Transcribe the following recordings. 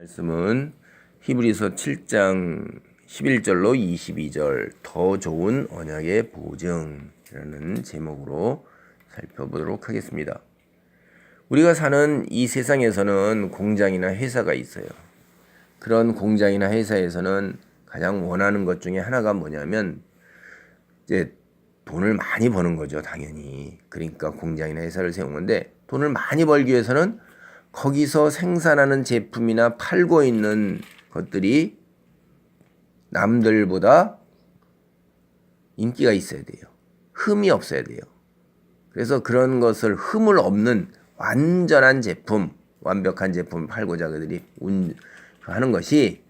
말씀은 히브리서 7장 11절로 22절 더 좋은 언약의 보증이라는 제목으로 살펴보도록 하겠습니다. 우리가 사는 이 세상에서는 공장이나 회사가 있어요. 그런 공장이나 회사에서는 가장 원하는 것 중에 하나가 뭐냐면 이제 돈을 많이 버는 거죠, 당연히. 그러니까 공장이나 회사를 세운 건데, 돈을 많이 벌기 위해서는 거기서 생산하는 제품이나 팔고 있는 것들이 남들보다 인기가 있어야 돼요. 흠이 없어야 돼요. 그래서 그런 것을 흠을 없는 완전한 제품, 완벽한 제품을 팔고자 그들이 하는 것이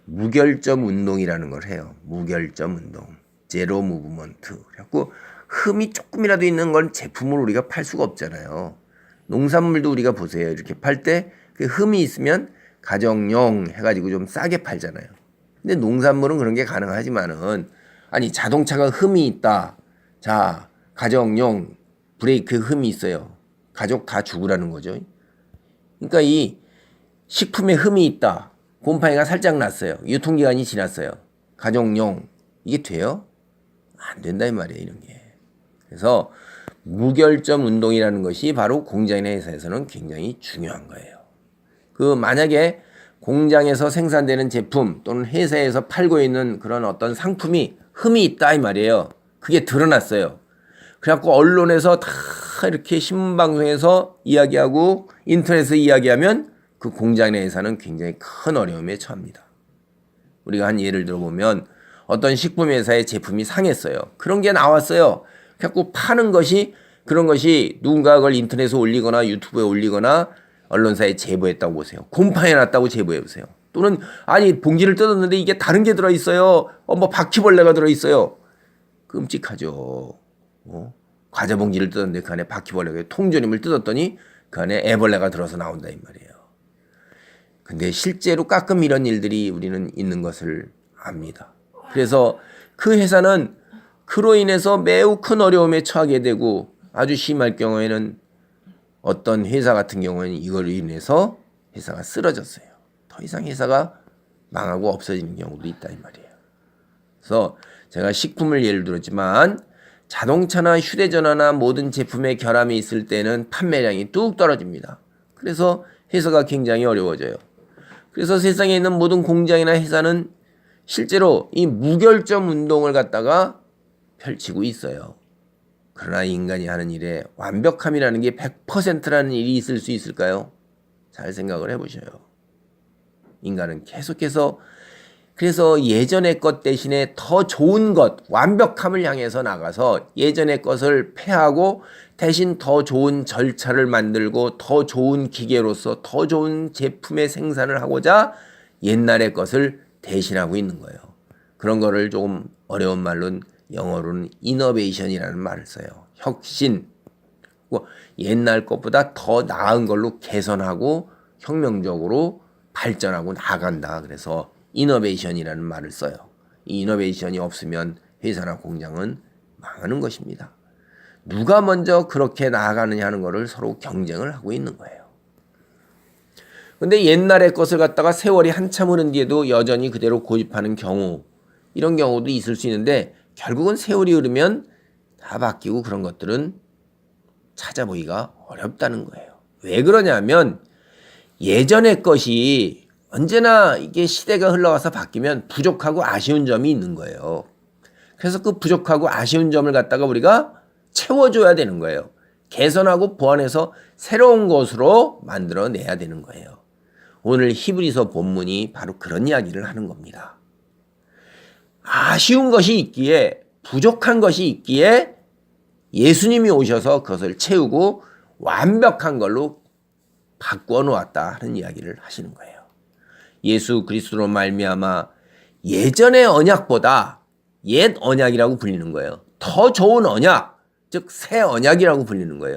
무결점 운동이라는 걸 해요. 무결점 운동. 제로 무브먼트. 그래갖고 흠이 조금이라도 있는 건 제품을 우리가 팔 수가 없잖아요. 농산물도 우리가 보세요. 이렇게 팔 때 그 흠이 있으면 가정용 해가지고 좀 싸게 팔잖아요. 근데 농산물은 그런 게 가능하지만은, 아니, 자동차가 흠이 있다. 자, 가정용 브레이크 흠이 있어요. 가족 다 죽으라는 거죠. 그러니까 이 식품에 흠이 있다. 곰팡이가 살짝 났어요. 유통기한이 지났어요. 가정용. 이게 돼요? 안 된다 이 말이에요, 이런 게. 그래서 무결점 운동이라는 것이 바로 공장이나 회사에서는 굉장히 중요한 거예요. 만약에 공장에서 생산되는 제품 또는 회사에서 팔고 있는 그런 어떤 상품이 흠이 있다 이 말이에요. 그게 드러났어요. 그래갖고 언론에서 다 이렇게 신문방송에서 이야기하고 인터넷에서 이야기하면 그 공장이나 회사는 굉장히 큰 어려움에 처합니다. 우리가 한 예를 들어보면 어떤 식품회사의 제품이 상했어요. 그런 게 나왔어요. 그래갖고 파는 것이, 그런 것이 누군가 그걸 인터넷에 올리거나 유튜브에 올리거나 언론사에 제보했다고 보세요. 곰팡이 났다고 제보해보세요. 또는 아니 봉지를 뜯었는데 이게 다른 게 들어있어요. 뭐 바퀴벌레가 들어있어요. 끔찍하죠. 과자 봉지를 뜯었는데 그 안에 바퀴벌레가, 통조림을 뜯었더니 그 안에 애벌레가 들어서 나온다 이 말이에요. 근데 실제로 가끔 이런 일들이 우리는 있는 것을 압니다. 그래서 그 회사는 그로 인해서 매우 큰 어려움에 처하게 되고, 아주 심할 경우에는 어떤 회사 같은 경우에는 이걸로 인해서 회사가 쓰러졌어요. 더 이상 회사가 망하고 없어지는 경우도 있다 이 말이에요. 그래서 제가 식품을 예를 들었지만 자동차나 휴대전화나 모든 제품의 결함이 있을 때는 판매량이 뚝 떨어집니다. 그래서 회사가 굉장히 어려워져요. 그래서 세상에 있는 모든 공장이나 회사는 실제로 이 무결점 운동을 갖다가 펼치고 있어요. 그러나 인간이 하는 일에 완벽함이라는 게 100%라는 일이 있을 수 있을까요? 잘 생각을 해보셔요. 인간은 계속해서, 그래서 예전의 것 대신에 더 좋은 것, 완벽함을 향해서 나가서 예전의 것을 폐하고 대신 더 좋은 절차를 만들고 더 좋은 기계로서 더 좋은 제품의 생산을 하고자 옛날의 것을 대신하고 있는 거예요. 그런 거를 조금 어려운 말로는, 영어로는 이너베이션이라는 말을 써요. 혁신. 옛날 것보다 더 나은 걸로 개선하고 혁명적으로 발전하고 나간다. 그래서 이너베이션이라는 말을 써요. 이 이너베이션이 없으면 회사나 공장은 망하는 것입니다. 누가 먼저 그렇게 나아가느냐 하는 것을 서로 경쟁을 하고 있는 거예요. 근데 옛날의 것을 갖다가 세월이 한참 흐른 뒤에도 여전히 그대로 고집하는 경우, 이런 경우도 있을 수 있는데, 결국은 세월이 흐르면 다 바뀌고 그런 것들은 찾아보기가 어렵다는 거예요. 왜 그러냐면 예전의 것이 언제나 이게 시대가 흘러가서 바뀌면 부족하고 아쉬운 점이 있는 거예요. 그래서 그 부족하고 아쉬운 점을 갖다가 우리가 채워줘야 되는 거예요. 개선하고 보완해서 새로운 것으로 만들어내야 되는 거예요. 오늘 히브리서 본문이 바로 그런 이야기를 하는 겁니다. 아쉬운 것이 있기에, 부족한 것이 있기에 예수님이 오셔서 그것을 채우고 완벽한 걸로 바꾸어 놓았다 하는 이야기를 하시는 거예요. 예수 그리스도로 말미암아 예전의 언약보다, 옛 언약이라고 불리는 거예요. 더 좋은 언약, 즉 새 언약이라고 불리는 거예요.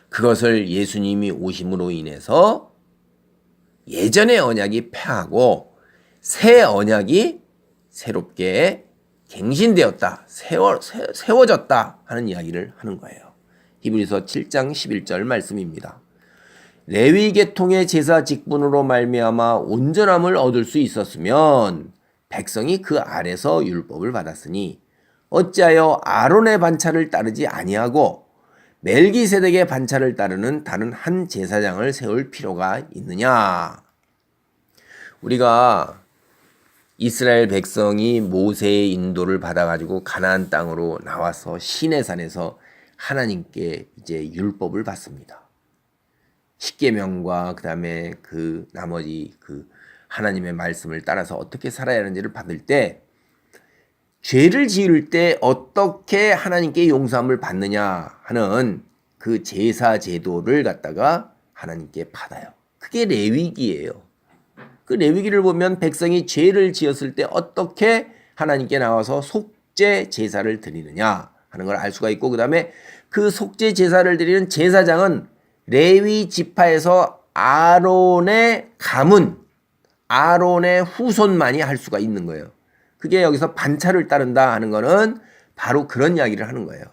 그것을 예수님이 오심으로 인해서 예전의 언약이 폐하고 새 언약이 새롭게 갱신되었다, 세워졌다 하는 이야기를 하는 거예요. 히브리서 7장 11절 말씀입니다. 레위 계통의 제사 직분으로 말미암아 온전함을 얻을 수 있었으면 백성이 그 아래서 율법을 받았으니 어찌하여 아론의 반차를 따르지 아니하고 멜기세덱의 반차를 따르는 다른 한 제사장을 세울 필요가 있느냐. 우리가 이스라엘 백성이 모세의 인도를 받아가지고 가나안 땅으로 나와서 시내산에서 하나님께 이제 율법을 받습니다. 십계명과 그다음에 그 나머지 그 하나님의 말씀을 따라서 어떻게 살아야 하는지를 받을 때 죄를 지을 때 어떻게 하나님께 용서함을 받느냐 하는 그 제사 제도를 갖다가 하나님께 받아요. 그게 레위기예요. 그 레위기를 보면 백성이 죄를 지었을 때 어떻게 하나님께 나와서 속죄 제사를 드리느냐 하는 걸 알 수가 있고, 그 다음에 그 속죄 제사를 드리는 제사장은 레위 지파에서 아론의 가문, 아론의 후손만이 할 수가 있는 거예요. 그게 여기서 반차를 따른다 하는 거는 바로 그런 이야기를 하는 거예요.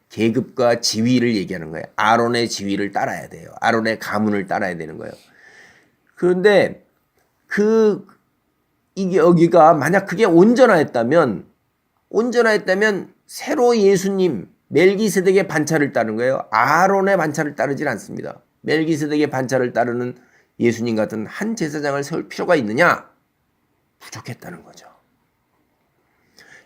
계급과 지위를 얘기하는 거예요. 아론의 지위를 따라야 돼요. 아론의 가문을 따라야 되는 거예요. 그런데 이게 여기가 만약 그게 온전하였다면 새로 예수님 멜기세덱의 반차를 따르는 거예요. 아론의 반차를 따르질 않습니다. 멜기세덱의 반차를 따르는 예수님 같은 한 제사장을 세울 필요가 있느냐? 부족했다는 거죠.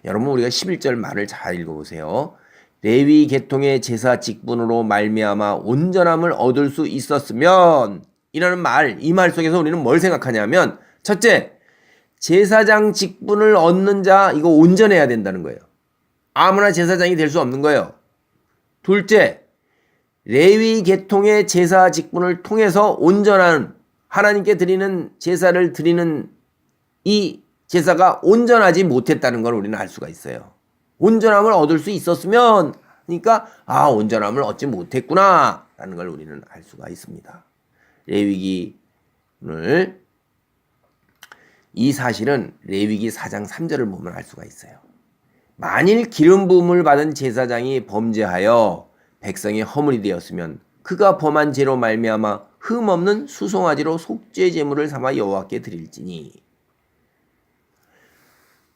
여러분, 우리가 11절 말을 잘 읽어보세요. 레위 계통의 제사 직분으로 말미암아 온전함을 얻을 수 있었으면 이라는 말, 이 말 속에서 우리는 뭘 생각하냐면, 첫째, 제사장 직분을 얻는 자, 이거 온전해야 된다는 거예요. 아무나 제사장이 될 수 없는 거예요. 둘째, 레위 계통의 제사 직분을 통해서 온전한 하나님께 드리는 제사를 드리는 이 제사가 온전하지 못했다는 걸 우리는 알 수가 있어요. 온전함을 얻을 수 있었으면, 그러니까 온전함을 얻지 못했구나 라는 걸 우리는 알 수가 있습니다. 레위기를, 이 사실은 레위기 4장 3절을 보면 알 수가 있어요. 만일 기름 부음을 받은 제사장이 범죄하여 백성이 허물이 되었으면 그가 범한 죄로 말미암아 흠 없는 수송아지로 속죄 제물을 삼아 여호와께 드릴지니.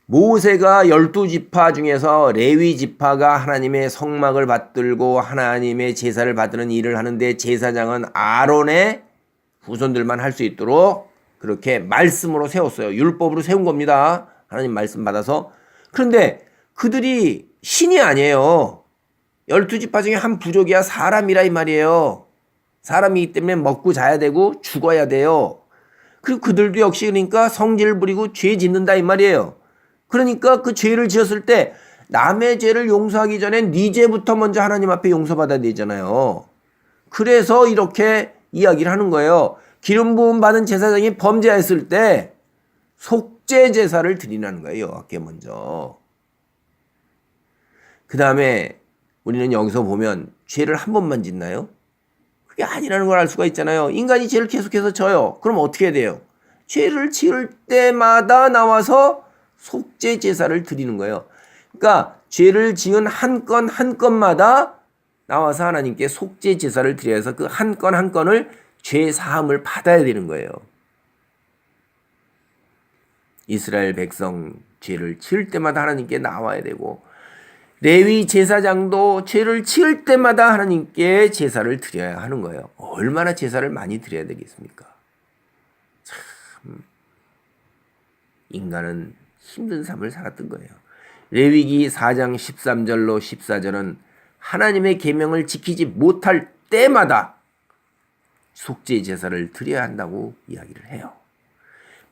모세가 12지파 중에서 레위 지파가 하나님의 성막을 받들고 하나님의 제사를 받드는 일을 하는데, 제사장은 아론의 후손들만 할 수 있도록 그렇게 말씀으로 세웠어요. 율법으로 세운 겁니다. 하나님 말씀 받아서. 그런데 그들이 신이 아니에요. 12지파 중에 한 부족이야 사람이라 이 말이에요. 사람이기 때문에 먹고 자야 되고 죽어야 돼요. 그리고 그들도 역시 그러니까 성질을 부리고 죄 짓는다 이 말이에요. 그러니까 그 죄를 지었을 때 남의 죄를 용서하기 전에 네 죄부터 먼저 하나님 앞에 용서받아야 되잖아요. 그래서 이렇게 이야기를 하는 거예요. 기름 부음 받은 제사장이 범죄했을 때 속죄 제사를 드리라는 거예요. 여호와께 먼저. 그 다음에 우리는 여기서 보면 죄를 한 번만 짓나요? 그게 아니라는 걸 알 수가 있잖아요. 인간이 죄를 계속해서 져요. 그럼 어떻게 돼요? 죄를 지을 때마다 나와서 속죄 제사를 드리는 거예요. 그러니까 죄를 지은 한 건 한 건마다 나와서 하나님께 속죄 제사를 드려서 그 한 건 한 건을 죄 사함을 받아야 되는 거예요. 이스라엘 백성 죄를 지을 때마다 하나님께 나와야 되고, 레위 제사장도 죄를 지을 때마다 하나님께 제사를 드려야 하는 거예요. 얼마나 제사를 많이 드려야 되겠습니까? 참 인간은 힘든 삶을 살았던 거예요. 레위기 4장 13절로 14절은 하나님의 계명을 지키지 못할 때마다 속죄 제사를 드려야 한다고 이야기를 해요.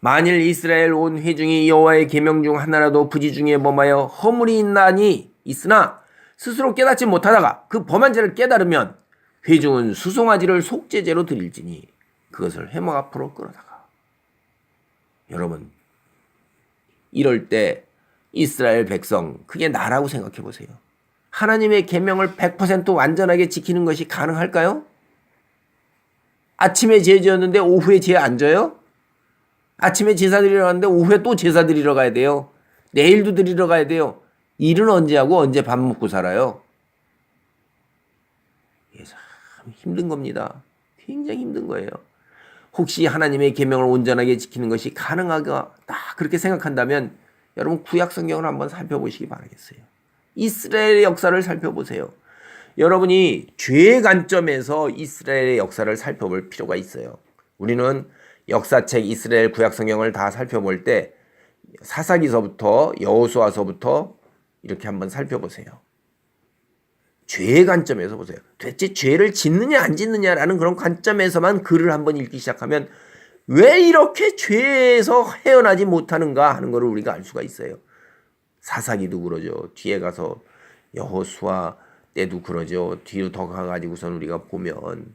만일 이스라엘 온 회중이 여호와의 계명 중 하나라도 부지 중에 범하여 허물이 있으나 스스로 깨닫지 못하다가 그 범한 죄를 깨달으면 회중은 수송아지를 속죄제로 드릴지니 그것을 회막 앞으로 끌어다가. 여러분, 이럴 때 이스라엘 백성, 그게 나라고 생각해 보세요. 하나님의 계명을 100% 완전하게 지키는 것이 가능할까요? 아침에 죄 지었는데 오후에 죄 안 져요? 아침에 제사 드리러 갔는데 오후에 또 제사 드리러 가야 돼요. 내일도 드리러 가야 돼요. 일은 언제 하고 언제 밥 먹고 살아요? 이게 참 힘든 겁니다. 굉장히 힘든 거예요. 혹시 하나님의 계명을 온전하게 지키는 것이 가능하다 그렇게 생각한다면 여러분 구약 성경을 한번 살펴보시기 바라겠어요. 이스라엘의 역사를 살펴보세요. 여러분이 죄의 관점에서 이스라엘의 역사를 살펴볼 필요가 있어요. 우리는 역사책 이스라엘 구약 성경을 다 살펴볼 때 사사기서부터 여호수아서부터 이렇게 한번 살펴보세요. 죄의 관점에서 보세요. 도대체 죄를 짓느냐 안 짓느냐라는 그런 관점에서만 글을 한번 읽기 시작하면 왜 이렇게 죄에서 헤어나지 못하는가 하는 것을 우리가 알 수가 있어요. 사사기도 그러죠. 뒤에 가서 여호수아 때도 그러죠. 뒤로 더 가가지고선 우리가 보면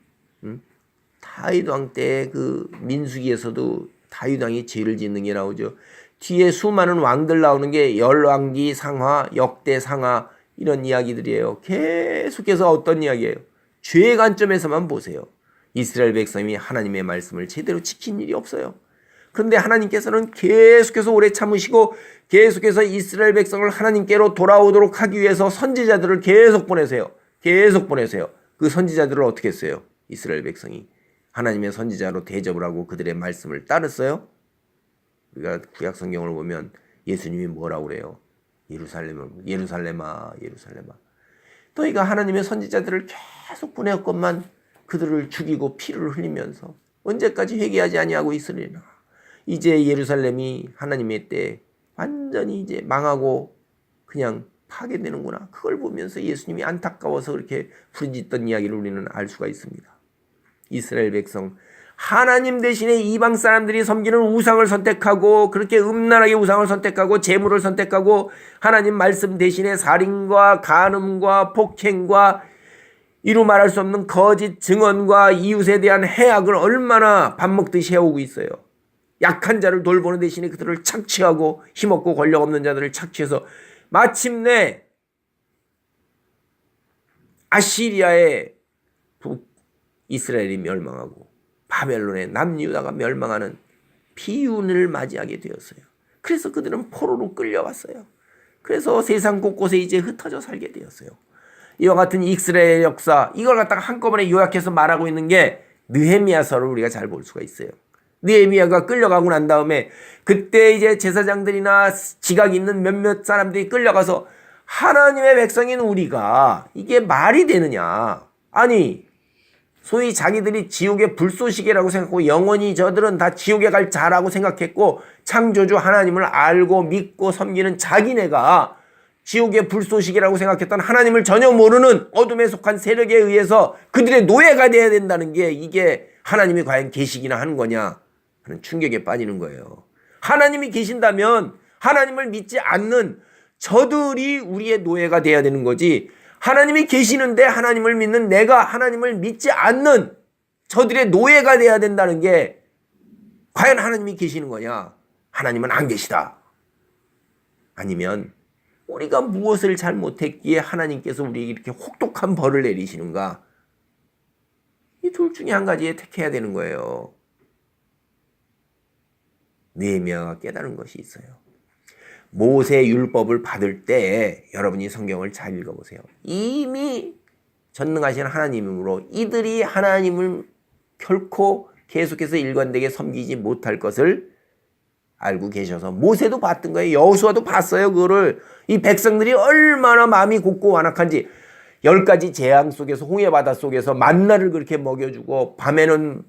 다윗 왕 때 그 민수기에서도 다윗 왕이 죄를 짓는 게 나오죠. 뒤에 수많은 왕들 나오는 게 열왕기 상하, 역대 상하 이런 이야기들이에요. 계속해서 어떤 이야기예요? 죄의 관점에서만 보세요. 이스라엘 백성이 하나님의 말씀을 제대로 지킨 일이 없어요. 그런데 하나님께서는 계속해서 오래 참으시고 계속해서 이스라엘 백성을 하나님께로 돌아오도록 하기 위해서 선지자들을 계속 보내세요. 계속 보내세요. 그 선지자들을 어떻게 했어요? 이스라엘 백성이 하나님의 선지자로 대접을 하고 그들의 말씀을 따랐어요. 우리가 구약 성경을 보면 예수님이 뭐라고 그래요? 예루살렘아 너희가 하나님의 선지자들을 계속 보내었건만 그들을 죽이고 피를 흘리면서 언제까지 회개하지 아니하고 있으리나. 이제 예루살렘이 하나님의 때 완전히 이제 망하고 그냥 파괴되는구나. 그걸 보면서 예수님이 안타까워서 그렇게 부르짖던 이야기를 우리는 알 수가 있습니다. 이스라엘 백성 하나님 대신에 이방 사람들이 섬기는 우상을 선택하고 그렇게 음란하게 우상을 선택하고 재물을 선택하고 하나님 말씀 대신에 살인과 간음과 폭행과 이루 말할 수 없는 거짓 증언과 이웃에 대한 해악을 얼마나 밥 먹듯이 해오고 있어요. 약한 자를 돌보는 대신에 그들을 착취하고 힘없고 권력 없는 자들을 착취해서 마침내 아시리아의 이스라엘이 멸망하고 바벨론의 남유다가 멸망하는 비운을 맞이하게 되었어요. 그래서 그들은 포로로 끌려왔어요. 그래서 세상 곳곳에 이제 흩어져 살게 되었어요. 이와 같은 이스라엘 역사, 이걸 갖다가 한꺼번에 요약해서 말하고 있는 게 느헤미야서를 우리가 잘 볼 수가 있어요. 느헤미야가 끌려가고 난 다음에 그때 이제 제사장들이나 지각 있는 몇몇 사람들이 끌려가서 하나님의 백성인 우리가 이게 말이 되느냐. 아니 소위 자기들이 지옥의 불쏘시개라고 생각하고 영원히 저들은 다 지옥에 갈 자라고 생각했고 창조주 하나님을 알고 믿고 섬기는 자기네가 지옥의 불쏘시개라고 생각했던 하나님을 전혀 모르는 어둠에 속한 세력에 의해서 그들의 노예가 되어야 된다는 게 이게 하나님이 과연 계시기나 하는 거냐 하는 충격에 빠지는 거예요. 하나님이 계신다면 하나님을 믿지 않는 저들이 우리의 노예가 되어야 되는 거지, 하나님이 계시는데 하나님을 믿는 내가 하나님을 믿지 않는 저들의 노예가 되어야 된다는 게 과연 하나님이 계시는 거냐? 하나님은 안 계시다. 아니면 우리가 무엇을 잘못했기에 하나님께서 우리에게 이렇게 혹독한 벌을 내리시는가? 이 둘 중에 한 가지에 택해야 되는 거예요. 느헤미야가 깨달은 것이 있어요. 모세 율법을 받을 때 여러분이 성경을 잘 읽어보세요. 이미 전능하신 하나님이므로 이들이 하나님을 결코 계속해서 일관되게 섬기지 못할 것을 알고 계셔서 모세도 봤던 거예요. 여호수아도 봤어요. 그거를 이 백성들이 얼마나 마음이 곱고 완악한지 10가지 재앙 속에서 홍해바다 속에서 만나를 그렇게 먹여주고 밤에는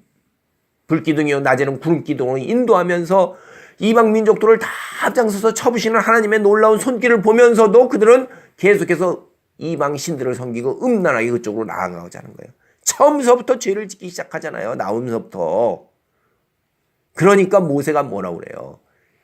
불기둥이요 낮에는 구름기둥으로 인도하면서 이방 민족들을 다 앞장서서 쳐부시는 하나님의 놀라운 손길을 보면서도 그들은 계속해서 이방 신들을 섬기고 음란하게 그쪽으로 나아가자는 거예요. 처음서부터 죄를 짓기 시작하잖아요. 나오면서부터. 그러니까 모세가 뭐라고 그래요?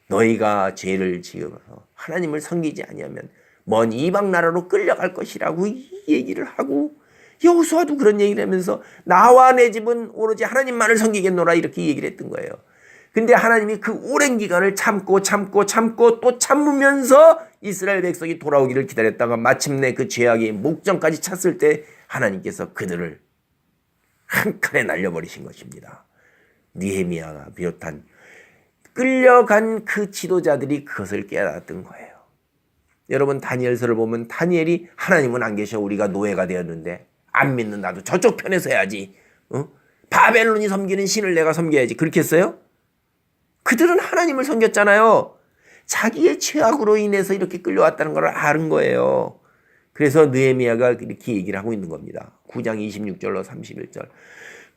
너희가 죄를 지으면서 하나님을 섬기지 아니하면 먼 이방 나라로 끌려갈 것이라고 이 얘기를 하고, 여호수아도 그런 얘기를 하면서 나와 내 집은 오로지 하나님만을 섬기겠노라 이렇게 얘기를 했던 거예요. 근데 하나님이 그 오랜 기간을 참고 또 참으면서 이스라엘 백성이 돌아오기를 기다렸다가 마침내 그 죄악의 목전까지 찼을 때 하나님께서 그들을 한 칼에 날려버리신 것입니다. 느헤미야가 비롯한 끌려간 그 지도자들이 그것을 깨달았던 거예요. 여러분 다니엘서를 보면 다니엘이 하나님은 안 계셔 우리가 노예가 되었는데 안 믿는 나도 저쪽 편에서 해야지. 바벨론이 섬기는 신을 내가 섬겨야지. 그렇게 했어요? 그들은 하나님을 섬겼잖아요. 자기의 죄악으로 인해서 이렇게 끌려왔다는 걸 아는 거예요. 그래서 느헤미야가 이렇게 얘기를 하고 있는 겁니다. 9장 26절로 31절.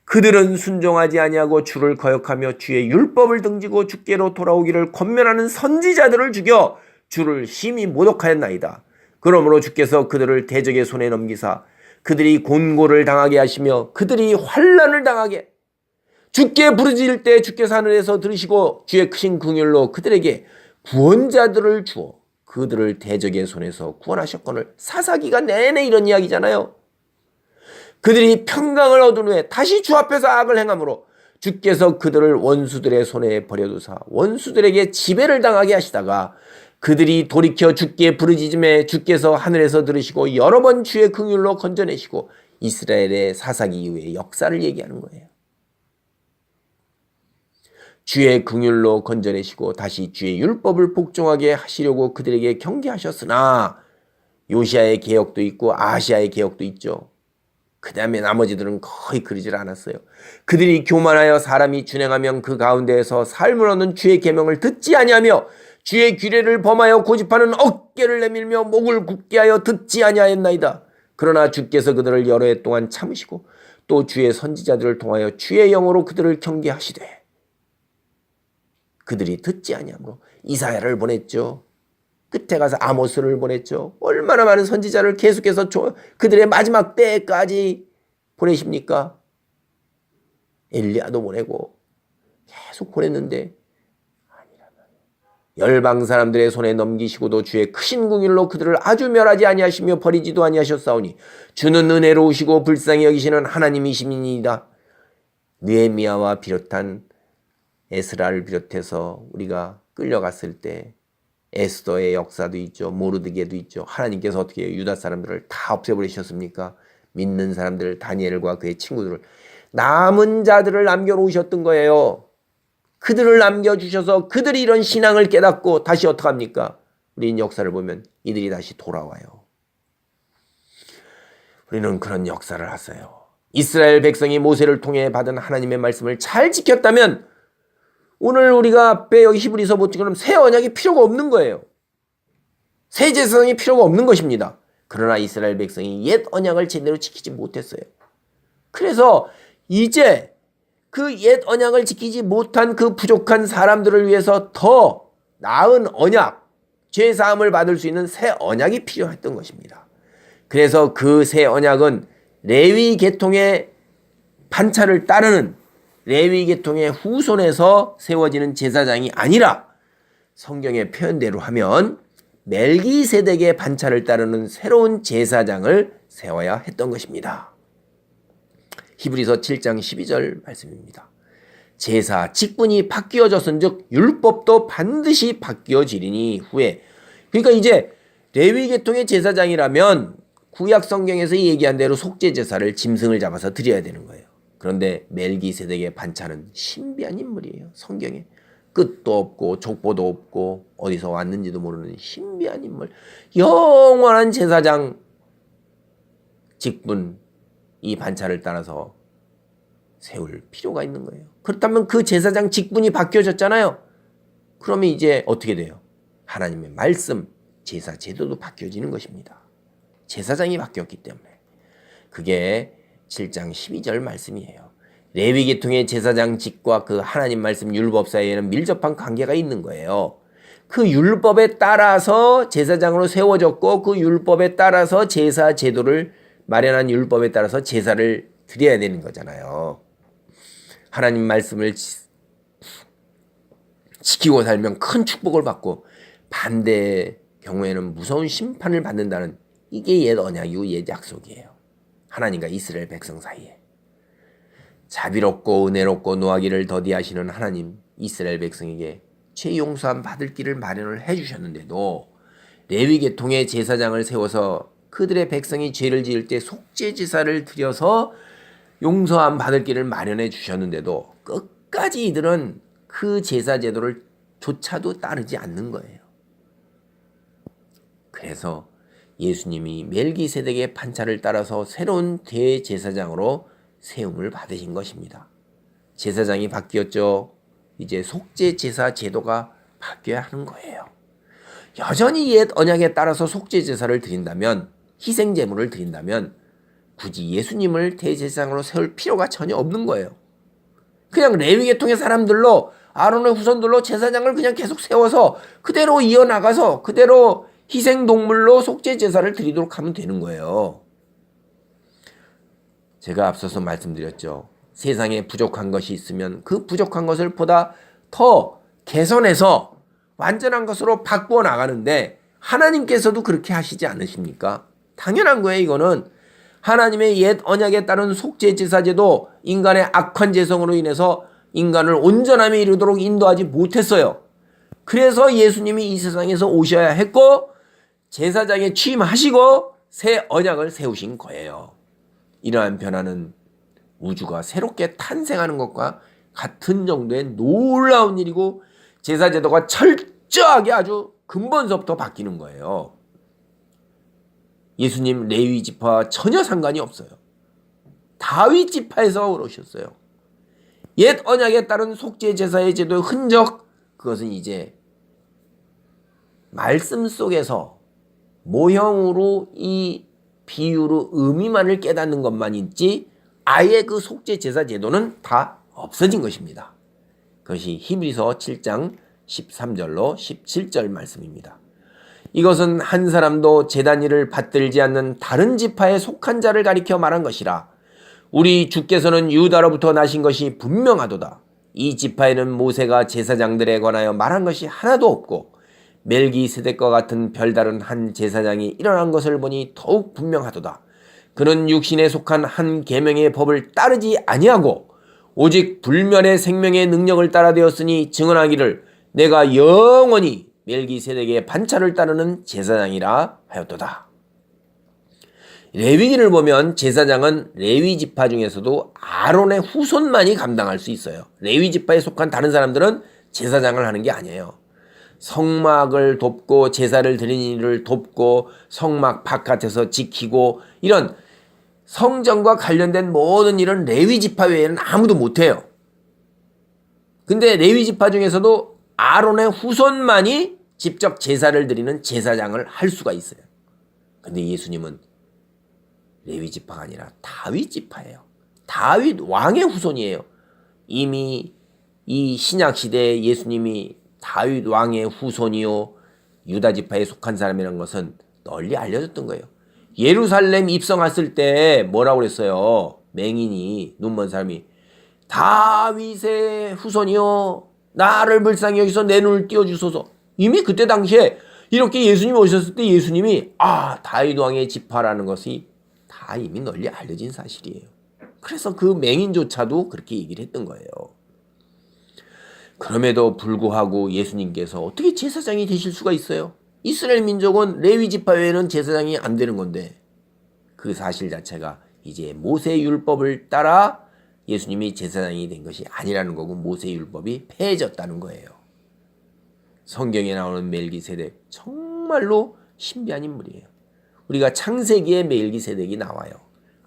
그들은 순종하지 아니하고 주를 거역하며 주의 율법을 등지고 주께로 돌아오기를 권면하는 선지자들을 죽여 주를 심히 모독하였나이다. 그러므로 주께서 그들을 대적의 손에 넘기사 그들이 곤고를 당하게 하시며 그들이 환난을 당하게 주께 부르짖을 때 주께서 하늘에서 들으시고 주의 크신 긍휼로 그들에게 구원자들을 주어 그들을 대적의 손에서 구원하셨거늘. 사사기가 내내 이런 이야기잖아요. 그들이 평강을 얻은 후에 다시 주 앞에서 악을 행함으로 주께서 그들을 원수들의 손에 버려두사 원수들에게 지배를 당하게 하시다가 그들이 돌이켜 주께 부르짖음에 주께서 하늘에서 들으시고 여러 번 주의 긍휼로 건져내시고 이스라엘의 사사기 이후의 역사를 얘기하는 거예요. 주의 긍휼로 건져내시고 다시 주의 율법을 복종하게 하시려고 그들에게 경계하셨으나 요시아의 개혁도 있고 아시아의 개혁도 있죠. 그 다음에 나머지들은 거의 그러질 않았어요. 그들이 교만하여 사람이 준행하면 그 가운데에서 삶을 얻는 주의 계명을 듣지 아니하며 주의 규례를 범하여 고집하는 어깨를 내밀며 목을 굳게 하여 듣지 아니하였나이다. 그러나 주께서 그들을 여러 해 동안 참으시고 또 주의 선지자들을 통하여 주의 영으로 그들을 경계하시되 그들이 듣지 아니하므로 이사야를 보냈죠. 끝에 가서 아모스를 보냈죠. 얼마나 많은 선지자를 계속해서 그들의 마지막 때까지 보내십니까? 엘리야도 보내고 계속 보냈는데 열방 사람들의 손에 넘기시고도 주의 크신 긍휼로 그들을 아주 멸하지 아니하시며 버리지도 아니하셨사오니 주는 은혜로우시고 불쌍히 여기시는 하나님이시니이다. 느헤미야와 비롯한 에스라를 비롯해서 우리가 끌려갔을 때 에스더의 역사도 있죠. 모르드게도 있죠. 하나님께서 어떻게 해요? 유다 사람들을 다 없애버리셨습니까? 믿는 사람들 다니엘과 그의 친구들을 남은 자들을 남겨놓으셨던 거예요. 그들을 남겨주셔서 그들이 이런 신앙을 깨닫고 다시 어떡합니까? 우리는 역사를 보면 이들이 다시 돌아와요. 우리는 그런 역사를 하세요. 이스라엘 백성이 모세를 통해 받은 하나님의 말씀을 잘 지켰다면 오늘 우리가 앞에 여기 히브리서 보처럼 새 언약이 필요가 없는 거예요. 새 제사장이 필요가 없는 것입니다. 그러나 이스라엘 백성이 옛 언약을 제대로 지키지 못했어요. 그래서 이제 그 옛 언약을 지키지 못한 그 부족한 사람들을 위해서 더 나은 언약, 죄사함을 받을 수 있는 새 언약이 필요했던 것입니다. 그래서 그 새 언약은 레위 계통의 반차를 따르는 레위 계통의 후손에서 세워지는 제사장이 아니라 성경의 표현대로 하면 멜기세덱의 반차를 따르는 새로운 제사장을 세워야 했던 것입니다. 히브리서 7장 12절 말씀입니다. 제사 직분이 바뀌어졌은즉 율법도 반드시 바뀌어지리니 후에. 그러니까 이제 레위 계통의 제사장이라면 구약 성경에서 얘기한 대로 속죄 제사를 짐승을 잡아서 드려야 되는 거예요. 그런데 멜기세덱의 반차는 신비한 인물이에요. 성경에 끝도 없고 족보도 없고 어디서 왔는지도 모르는 신비한 인물, 영원한 제사장 직분, 이 반차를 따라서 세울 필요가 있는 거예요. 그렇다면 그 제사장 직분이 바뀌어졌잖아요. 그러면 이제 어떻게 돼요? 하나님의 말씀, 제사 제도도 바뀌어지는 것입니다. 제사장이 바뀌었기 때문에. 그게 7장 12절 말씀이에요. 레위 계통의 제사장직과 그 하나님 말씀 율법 사이에는 밀접한 관계가 있는 거예요. 그 율법에 따라서 제사장으로 세워졌고 그 율법에 따라서 제사 제도를 마련한 율법에 따라서 제사를 드려야 되는 거잖아요. 하나님 말씀을 지키고 살면 큰 축복을 받고 반대의 경우에는 무서운 심판을 받는다는, 이게 옛 언약이고 옛 약속이에요. 하나님과 이스라엘 백성 사이에. 자비롭고 은혜롭고 노하기를 더디하시는 하나님, 이스라엘 백성에게 죄 용서함 받을 길을 마련을 해주셨는데도 레위 계통의 제사장을 세워서 그들의 백성이 죄를 지을 때 속죄 제사를 드려서 용서함 받을 길을 마련해 주셨는데도 끝까지 이들은 그 제사 제도를 조차도 따르지 않는 거예요. 그래서 예수님이 멜기세덱의 판차를 따라서 새로운 대제사장으로 세움을 받으신 것입니다. 제사장이 바뀌었죠. 이제 속죄 제사 제도가 바뀌어야 하는 거예요. 여전히 옛 언약에 따라서 속죄 제사를 드린다면, 희생 제물을 드린다면 굳이 예수님을 대제사장으로 세울 필요가 전혀 없는 거예요. 그냥 레위 계통의 사람들로, 아론의 후손들로 제사장을 그냥 계속 세워서 그대로 이어나가서 그대로 희생 동물로 속죄 제사를 드리도록 하면 되는 거예요. 제가 앞서서 말씀드렸죠. 세상에 부족한 것이 있으면 그 부족한 것을 보다 더 개선해서 완전한 것으로 바꾸어 나가는데, 하나님께서도 그렇게 하시지 않으십니까? 당연한 거예요. 이거는 하나님의 옛 언약에 따른 속죄 제사제도 인간의 악한 죄성으로 인해서 인간을 온전함에 이르도록 인도하지 못했어요. 그래서 예수님이 이 세상에서 오셔야 했고 제사장에 취임하시고 새 언약을 세우신 거예요. 이러한 변화는 우주가 새롭게 탄생하는 것과 같은 정도의 놀라운 일이고, 제사제도가 철저하게 아주 근본서부터 바뀌는 거예요. 예수님 레위 지파와 전혀 상관이 없어요. 다윗 지파에서 오르셨어요. 옛 언약에 따른 속죄 제사의 제도의 흔적, 그것은 이제 말씀 속에서 모형으로 이 비유로 의미만을 깨닫는 것만 있지 아예 그 속죄 제사 제도는 다 없어진 것입니다. 그것이 히브리서 7장 13절로 17절 말씀입니다. 이것은 한 사람도 제단 일을 받들지 않는 다른 지파에 속한 자를 가리켜 말한 것이라. 우리 주께서는 유다로부터 나신 것이 분명하도다. 이 지파에는 모세가 제사장들에 관하여 말한 것이 하나도 없고 멜기세덱과 같은 별다른 한 제사장이 일어난 것을 보니 더욱 분명하도다. 그는 육신에 속한 한 계명의 법을 따르지 아니하고 오직 불멸의 생명의 능력을 따라 되었으니 증언하기를 내가 영원히 멜기세덱의 반차를 따르는 제사장이라 하였도다. 레위기를 보면 제사장은 레위 지파 중에서도 아론의 후손만이 감당할 수 있어요. 레위 지파에 속한 다른 사람들은 제사장을 하는 게 아니에요. 성막을 돕고 제사를 드리는 일을 돕고 성막 바깥에서 지키고 이런 성전과 관련된 모든 일은 레위 지파 외에는 아무도 못해요. 근데 레위 지파 중에서도 아론의 후손만이 직접 제사를 드리는 제사장을 할 수가 있어요. 근데 예수님은 레위 지파가 아니라 다윗 지파예요. 다윗 왕의 후손이에요. 이미 이 신약 시대에 예수님이 다윗 왕의 후손이요 유다 지파에 속한 사람이라는 것은 널리 알려졌던 거예요. 예루살렘 입성했을 때 뭐라고 그랬어요? 맹인이, 눈먼 사람이 다윗의 후손이요 나를 불쌍히 여기서 내 눈을 띄워주소서. 이미 그때 당시에 이렇게 예수님이 오셨을 때 예수님이 다윗 왕의 지파라는 것이 다 이미 널리 알려진 사실이에요. 그래서 그 맹인조차도 그렇게 얘기를 했던 거예요. 그럼에도 불구하고 예수님께서 어떻게 제사장이 되실 수가 있어요? 이스라엘 민족은 레위 지파 외에는 제사장이 안 되는 건데, 그 사실 자체가 이제 모세 율법을 따라 예수님이 제사장이 된 것이 아니라는 거고 모세 율법이 폐해졌다는 거예요. 성경에 나오는 멜기세덱 정말로 신비한 인물이에요. 우리가 창세기에 멜기세덱이 나와요.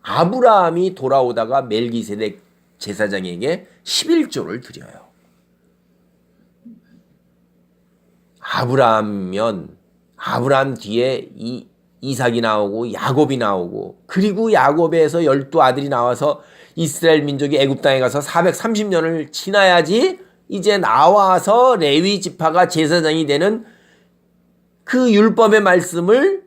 아브라함이 돌아오다가 멜기세덱 제사장에게 11조를 드려요. 아브라함이면 아브라함 뒤에 이삭이 나오고 야곱이 나오고, 그리고 야곱에서 12아들이 나와서 이스라엘 민족이 애굽 땅에 가서 430년을 지나야지 이제 나와서 레위 지파가 제사장이 되는 그 율법의 말씀을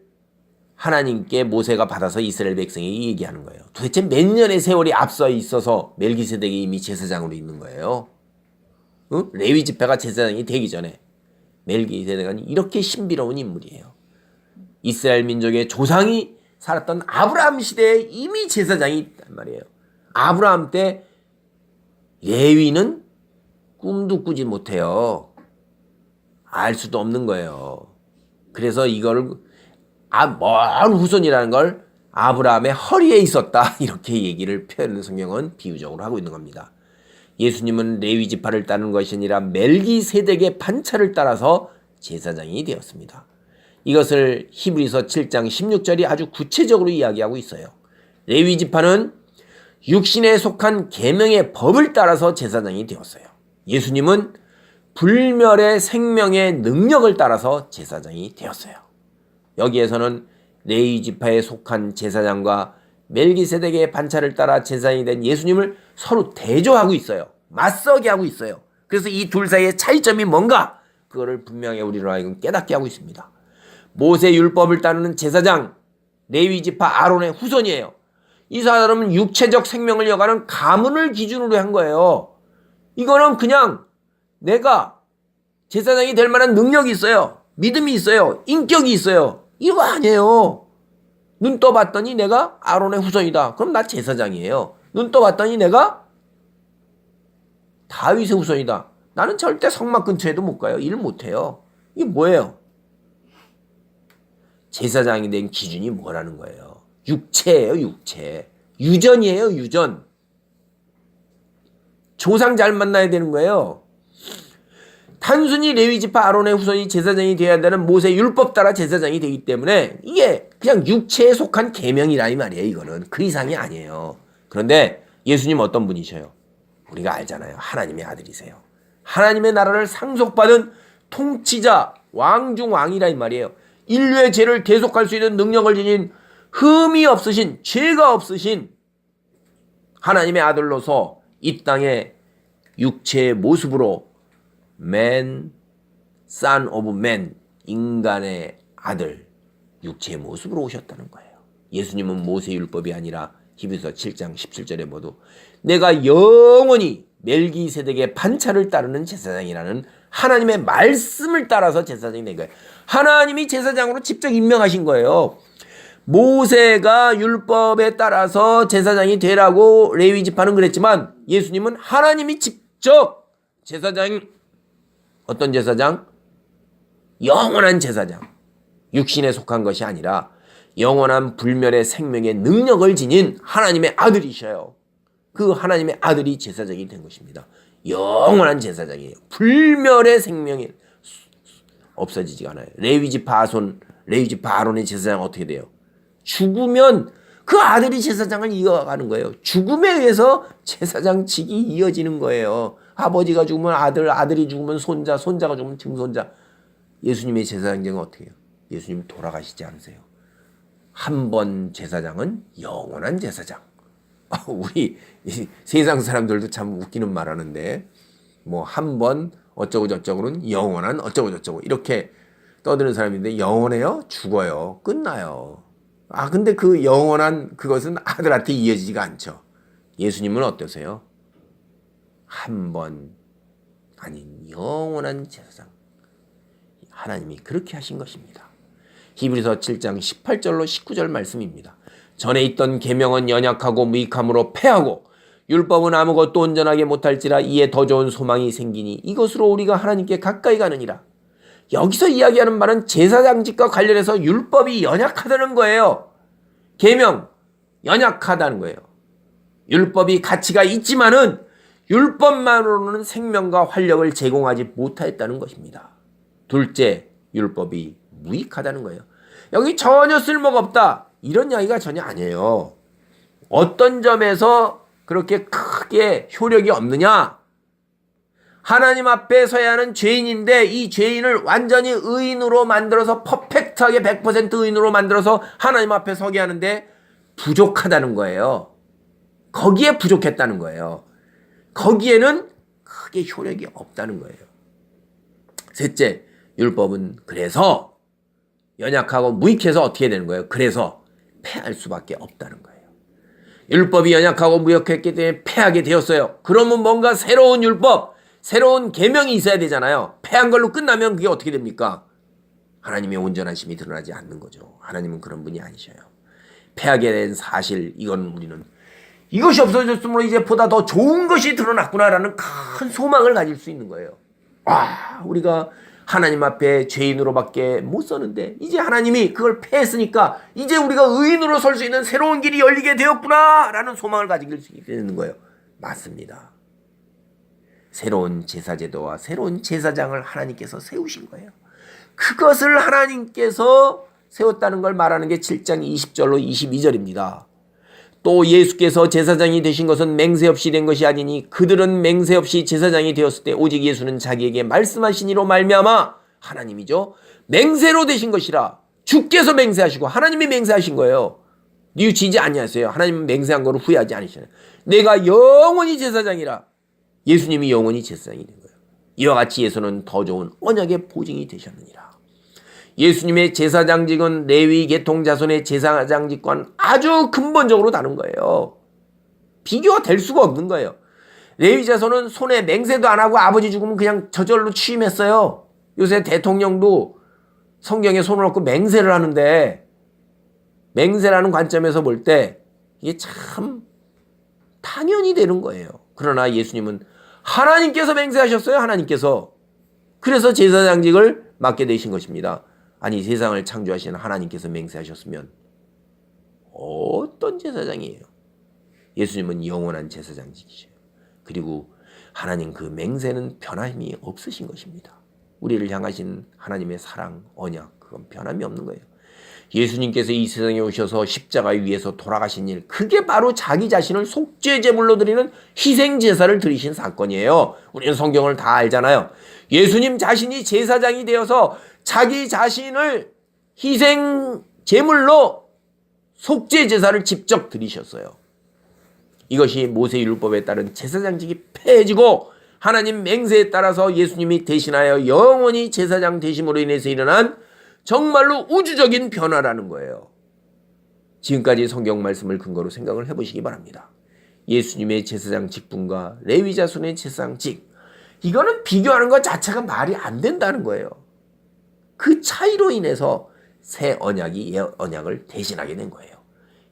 하나님께 모세가 받아서 이스라엘 백성에게 얘기하는 거예요. 도대체 몇 년의 세월이 앞서 있어서 멜기세덱이 이미 제사장으로 있는 거예요. 응? 레위 지파가 제사장이 되기 전에 멜기세덱은 이렇게 신비로운 인물이에요. 이스라엘 민족의 조상이 살았던 아브라함 시대에 이미 제사장이 있단 말이에요. 아브라함 때 레위는 꿈도 꾸지 못해요. 알 수도 없는 거예요. 그래서 이걸 먼 후손이라는 걸 아브라함의 허리에 있었다, 이렇게 얘기를 표현하는 성경은 비유적으로 하고 있는 겁니다. 예수님은 레위 지파를 따르는 것이 아니라 멜기세덱의 반차를 따라서 제사장이 되었습니다. 이것을 히브리서 7장 16절이 아주 구체적으로 이야기하고 있어요. 레위 지파는 육신에 속한 계명의 법을 따라서 제사장이 되었어요. 예수님은 불멸의 생명의 능력을 따라서 제사장이 되었어요. 여기에서는 레위 지파에 속한 제사장과 멜기세덱의 반차를 따라 제사장이 된 예수님을 서로 대조하고 있어요. 맞서게 하고 있어요. 그래서 이 둘 사이의 차이점이 뭔가 그거를 분명히 우리로 하여금 깨닫게 하고 있습니다. 모세 율법을 따르는 제사장 레위 지파 아론의 후손이에요. 이 사람은 육체적 생명을 이어가는 가문을 기준으로 한 거예요. 이거는 그냥 내가 제사장이 될 만한 능력이 있어요. 믿음이 있어요. 인격이 있어요. 이거 아니에요. 눈 떠봤더니 내가 아론의 후손이다. 그럼 나 제사장이에요. 눈 떠봤더니 내가 다윗의 후손이다. 나는 절대 성막 근처에도 못 가요. 일 못해요. 이게 뭐예요? 제사장이 된 기준이 뭐라는 거예요? 육체예요, 육체. 유전이에요, 유전. 조상 잘 만나야 되는 거예요. 단순히 레위지파 아론의 후손이 제사장이 되어야 한다는 모세 율법 따라 제사장이 되기 때문에 이게 그냥 육체에 속한 계명이라 이 말이에요. 이거는 그 이상이 아니에요. 그런데 예수님 어떤 분이셔요? 우리가 알잖아요. 하나님의 아들이세요. 하나님의 나라를 상속받은 통치자, 왕 중 왕이라 이 말이에요. 인류의 죄를 대속할 수 있는 능력을 지닌 흠이 없으신, 죄가 없으신 하나님의 아들로서 이 땅에 육체의 모습으로 Man, Son of Man, 인간의 아들, 육체의 모습으로 오셨다는 거예요. 예수님은 모세율법이 아니라 히브리서 7장 17절에 모두 내가 영원히 멜기세덱의 반차를 따르는 제사장이라는 하나님의 말씀을 따라서 제사장이 된 거예요. 하나님이 제사장으로 직접 임명하신 거예요. 모세가 율법에 따라서 제사장이 되라고 레위 지파는 그랬지만 예수님은 하나님이 직접 제사장, 어떤 제사장? 영원한 제사장. 육신에 속한 것이 아니라 영원한 불멸의 생명의 능력을 지닌 하나님의 아들이셔요. 그 하나님의 아들이 제사장이 된 것입니다. 영원한 제사장이에요. 불멸의 생명이 없어지지가 않아요. 레위지파 아론의 제사장 어떻게 돼요? 죽으면 그 아들이 제사장을 이어가는 거예요. 죽음에 의해서 제사장직이 이어지는 거예요. 아버지가 죽으면 아들, 아들이 죽으면 손자, 손자가 죽으면 증손자. 예수님의 제사장직은 어떻게 해요? 예수님 돌아가시지 않으세요. 한 번 제사장은 영원한 제사장. 우리 세상 사람들도 참 웃기는 말 하는데 뭐 한 번 어쩌고 저쩌고는 영원한 어쩌고 저쩌고 이렇게 떠드는 사람인데 영원해요? 죽어요. 끝나요. 근데 그 영원한 그것은 아들한테 이어지지가 않죠. 예수님은 어떠세요? 한 번 아닌 영원한 제사장. 하나님이 그렇게 하신 것입니다. 히브리서 7장 18절로 19절 말씀입니다. 전에 있던 계명은 연약하고 무익함으로 패하고 율법은 아무것도 온전하게 못할지라 이에 더 좋은 소망이 생기니 이것으로 우리가 하나님께 가까이 가느니라. 여기서 이야기하는 말은 제사장직과 관련해서 율법이 연약하다는 거예요. 계명 연약하다는 거예요. 율법이 가치가 있지만은 율법만으로는 생명과 활력을 제공하지 못하였다는 것입니다. 둘째, 율법이 무익하다는 거예요. 여기 전혀 쓸모가 없다. 이런 이야기가 전혀 아니에요. 어떤 점에서 그렇게 크게 효력이 없느냐? 하나님 앞에 서야 하는 죄인인데 이 죄인을 완전히 의인으로 만들어서 퍼펙트하게 100% 의인으로 만들어서 하나님 앞에 서게 하는데 부족하다는 거예요. 거기에 부족했다는 거예요. 거기에는 크게 효력이 없다는 거예요. 셋째, 율법은 그래서 연약하고 무익해서 어떻게 되는 거예요? 그래서 패할 수밖에 없다는 거예요. 율법이 연약하고 무익했기 때문에 패하게 되었어요. 그러면 뭔가 새로운 율법, 새로운 계명이 있어야 되잖아요. 패한 걸로 끝나면 그게 어떻게 됩니까? 하나님의 온전하심이 드러나지 않는 거죠. 하나님은 그런 분이 아니셔요. 패하게 된 사실, 이건 우리는 이것이 없어졌으므로 이제 보다 더 좋은 것이 드러났구나라는 큰 소망을 가질 수 있는 거예요. 우리가 하나님 앞에 죄인으로밖에 못 서는데 이제 하나님이 그걸 패했으니까 이제 우리가 의인으로 설 수 있는 새로운 길이 열리게 되었구나라는 소망을 가질 수 있게 되는 거예요. 맞습니다. 새로운 제사제도와 새로운 제사장을 하나님께서 세우신 거예요. 그것을 하나님께서 세웠다는 걸 말하는 게 7장 20절로 22절입니다. 또 예수께서 제사장이 되신 것은 맹세 없이 된 것이 아니니 그들은 맹세 없이 제사장이 되었을 때 오직 예수는 자기에게 말씀하신 이로 말미암아 하나님이죠. 맹세로 되신 것이라. 주께서 맹세하시고 하나님이 맹세하신 거예요. 뉘우치지 아니하세요. 하나님은 맹세한 거를 후회하지 않으시잖아요. 내가 영원히 제사장이라. 예수님이 영원히 제사장이 된 거예요. 이와 같이 예수는 더 좋은 언약의 보증이 되셨느니라. 예수님의 제사장직은 레위 계통 자손의 제사장직과는 아주 근본적으로 다른 거예요. 비교가 될 수가 없는 거예요. 레위 자손은 손에 맹세도 안 하고 아버지 죽으면 그냥 저절로 취임했어요. 요새 대통령도 성경에 손을 얹고 맹세를 하는데, 맹세라는 관점에서 볼 때 이게 참 당연히 되는 거예요. 그러나 예수님은 하나님께서 맹세하셨어요. 하나님께서. 그래서 제사장직을 맡게 되신 것입니다. 아니, 세상을 창조하신 하나님께서 맹세하셨으면 어떤 제사장이에요? 예수님은 영원한 제사장직이죠. 그리고 하나님 그 맹세는 변함이 없으신 것입니다. 우리를 향하신 하나님의 사랑, 언약, 그건 변함이 없는 거예요. 예수님께서 이 세상에 오셔서 십자가 위에서 돌아가신 일, 그게 바로 자기 자신을 속죄 제물로 드리는 희생 제사를 드리신 사건이에요. 우리는 성경을 다 알잖아요. 예수님 자신이 제사장이 되어서 자기 자신을 희생 제물로 속죄 제사를 직접 드리셨어요. 이것이 모세율법에 따른 제사장직이 폐해지고 하나님 맹세에 따라서 예수님이 대신하여 영원히 제사장 되심으로 인해서 일어난 정말로 우주적인 변화라는 거예요. 지금까지 성경 말씀을 근거로 생각을 해보시기 바랍니다. 예수님의 제사장 직분과 레위 자손의 제사장 직, 이거는 비교하는 것 자체가 말이 안 된다는 거예요. 그 차이로 인해서 새 언약이 옛 언약을 대신하게 된 거예요.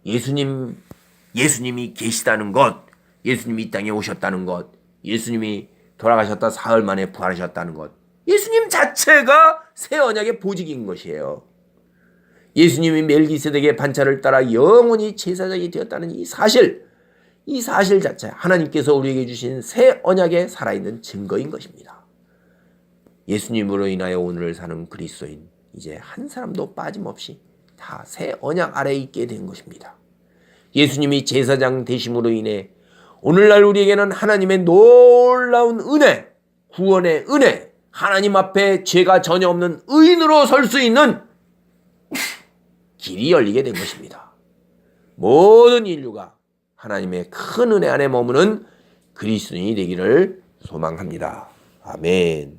예수님이 계시다는 것, 예수님이 이 땅에 오셨다는 것, 예수님이 돌아가셨다 사흘 만에 부활하셨다는 것, 예수님 자체가 새 언약의 보직인 것이에요. 예수님이 멜기세덱의 반차를 따라 영원히 제사장이 되었다는 이 사실 자체, 하나님께서 우리에게 주신 새 언약의 살아있는 증거인 것입니다. 예수님으로 인하여 오늘을 사는 그리스도인, 이제 한 사람도 빠짐없이 다 새 언약 아래에 있게 된 것입니다. 예수님이 제사장 되심으로 인해 오늘날 우리에게는 하나님의 놀라운 은혜, 구원의 은혜, 하나님 앞에 죄가 전혀 없는 의인으로 설 수 있는 길이 열리게 된 것입니다. 모든 인류가 하나님의 큰 은혜 안에 머무는 그리스도인이 되기를 소망합니다. 아멘.